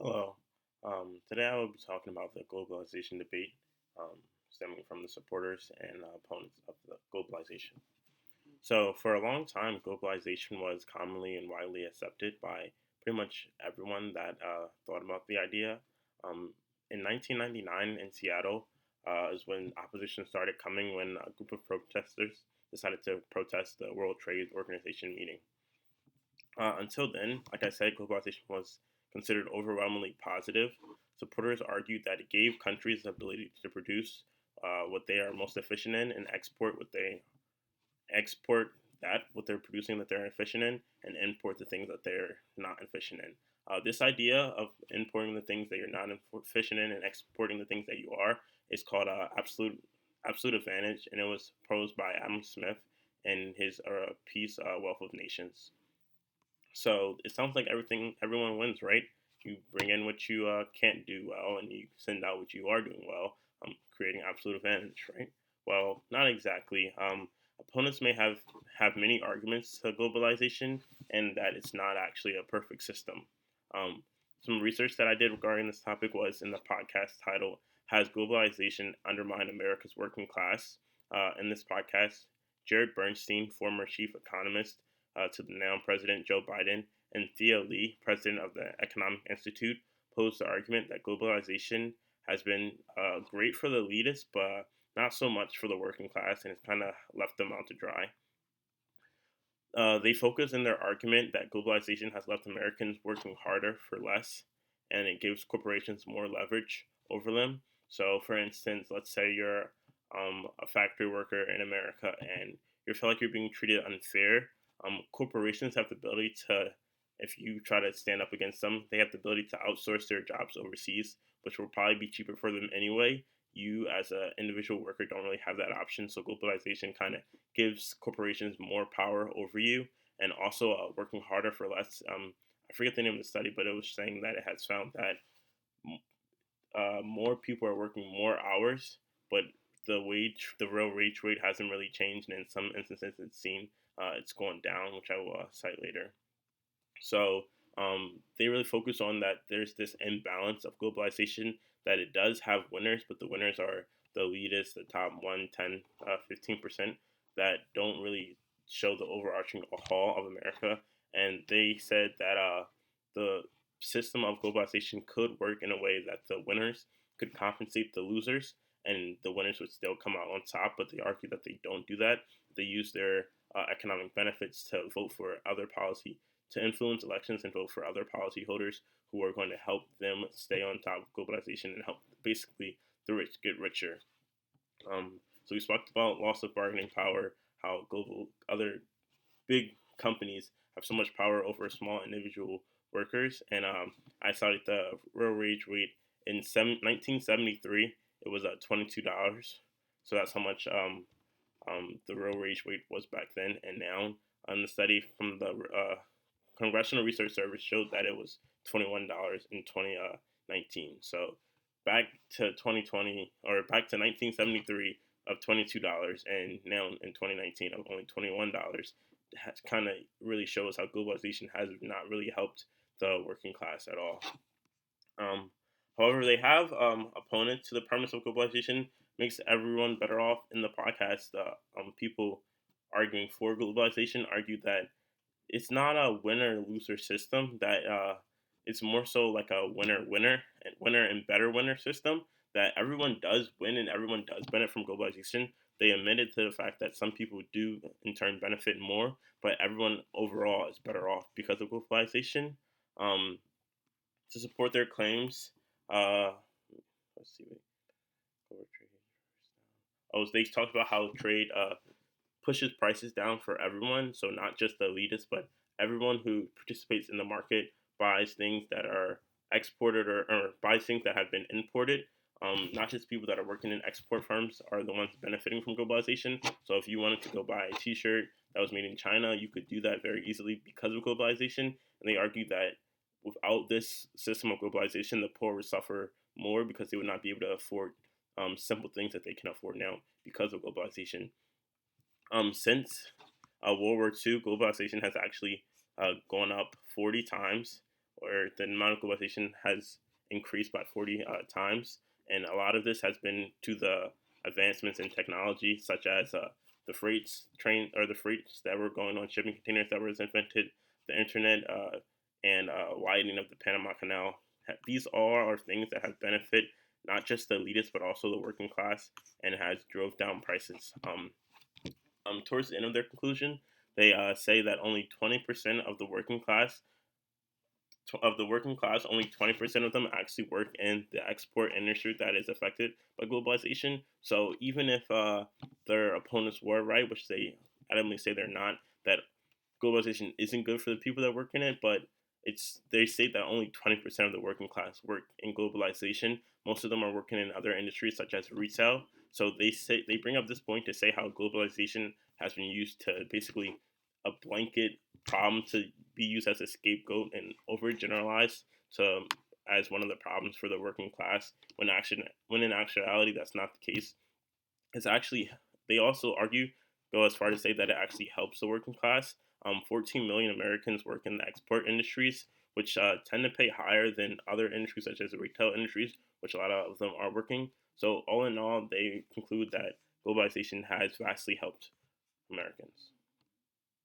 Hello. Today I will be talking about the globalization debate stemming from the supporters and opponents of the globalization. So, for a long time, globalization was commonly and widely accepted by pretty much everyone that thought about the idea. Um, in 1999 in Seattle is when opposition started coming when a group of protesters decided to protest the World Trade Organization meeting. Until then, like I said, globalization was considered overwhelmingly positive. Supporters argued that it gave countries the ability to produce what they are most efficient in and export that what they're producing that they're efficient in and import the things that they're not efficient in. This idea of importing the things that you're not efficient in and exporting the things that you are is called absolute advantage, and it was proposed by Adam Smith in his piece Wealth of Nations. So it sounds like everyone wins, right? You bring in what you can't do well, and you send out what you are doing well, creating absolute advantage, right? Well, not exactly. Opponents may have many arguments to globalization, and that it's not actually a perfect system. Um, some research that I did regarding this topic was in the podcast titled "Has Globalization Undermined America's Working Class?" In this podcast, Jared Bernstein, former chief economist to the now President Joe Biden, and Thea Lee, president of the Economic Institute, posed the argument that globalization has been great for the elitists, but not so much for the working class, and it's kind of left them out to dry. They focus in their argument that globalization has left Americans working harder for less, and it gives corporations more leverage over them. So, for instance, let's say you're a factory worker in America and you feel like you're being treated unfair. Corporations have the ability to, if you try to stand up against them, they have the ability to outsource their jobs overseas, which will probably be cheaper for them anyway. You, as an individual worker, don't really have that option. So, globalization kind of gives corporations more power over you and also working harder for less. I forget the name of the study, but it was saying that it has found that more people are working more hours, but the real wage rate hasn't really changed, and in some instances, it's going down, which I will cite later. So they really focus on that there's this imbalance of globalization, that it does have winners, but the winners are the elitists, the top 1, 10, 15% that don't really show the overarching haul of America. And they said that the system of globalization could work in a way that the winners could compensate the losers and the winners would still come out on top, but they argue that they don't do that. They use their economic benefits to vote for other policy, to influence elections and vote for other policyholders who are going to help them stay on top of globalization and help basically the rich get richer. So we talked about loss of bargaining power, how global other big companies have so much power over small individual workers, and I cited the real wage rate in 1973. It was $22, so that's how much the real wage rate was back then and now. The study from the Congressional Research Service showed that it was $21 in 2019. So back to 2020 or back to 1973 of $22, and now in 2019 of only $21. Kind of really shows how globalization has not really helped the working class at all. Um, However, they have opponents to the premise of globalization makes everyone better off. In the podcast, people arguing for globalization argue that it's not a winner loser system. That it's more so like a winner and better winner system. That everyone does win and everyone does benefit from globalization. They admitted to the fact that some people do in turn benefit more, but everyone overall is better off because of globalization. Um, to support their claims, uh, let's see. Oh, they talked about how trade pushes prices down for everyone. So not just the elitists, but everyone who participates in the market buys things that are exported or buys things that have been imported. Not just people that are working in export firms are the ones benefiting from globalization. So if you wanted to go buy a T-shirt that was made in China, you could do that very easily because of globalization. And they argue that without this system of globalization, the poor would suffer more because they would not be able to afford simple things that they can afford now because of globalization. Since World War II, globalization has actually gone up 40 times, or the amount of globalization has increased by 40 times, and a lot of this has been to the advancements in technology, such as the the freights that were going on shipping containers that was invented, the internet, and widening of the Panama Canal. These all are things that have benefit not just the elitists but also the working class, and has drove down prices. Towards the end of their conclusion, they say that only 20% of the working class, only 20% of them actually work in the export industry that is affected by globalization. So even if their opponents were right, which they adamantly say they're not, that globalization isn't good for the people that work in it, but they state that only 20% of the working class work in globalization. Most of them are working in other industries such as retail. So they bring up this point to say how globalization has been used to basically a blanket problem to be used as a scapegoat and overgeneralized to as one of the problems for the working class when in actuality that's not the case. It's actually they also argue go as far to say that it actually helps the working class. 14 million Americans work in the export industries, which tend to pay higher than other industries such as the retail industries, which a lot of them are working. So all in all, they conclude that globalization has vastly helped Americans.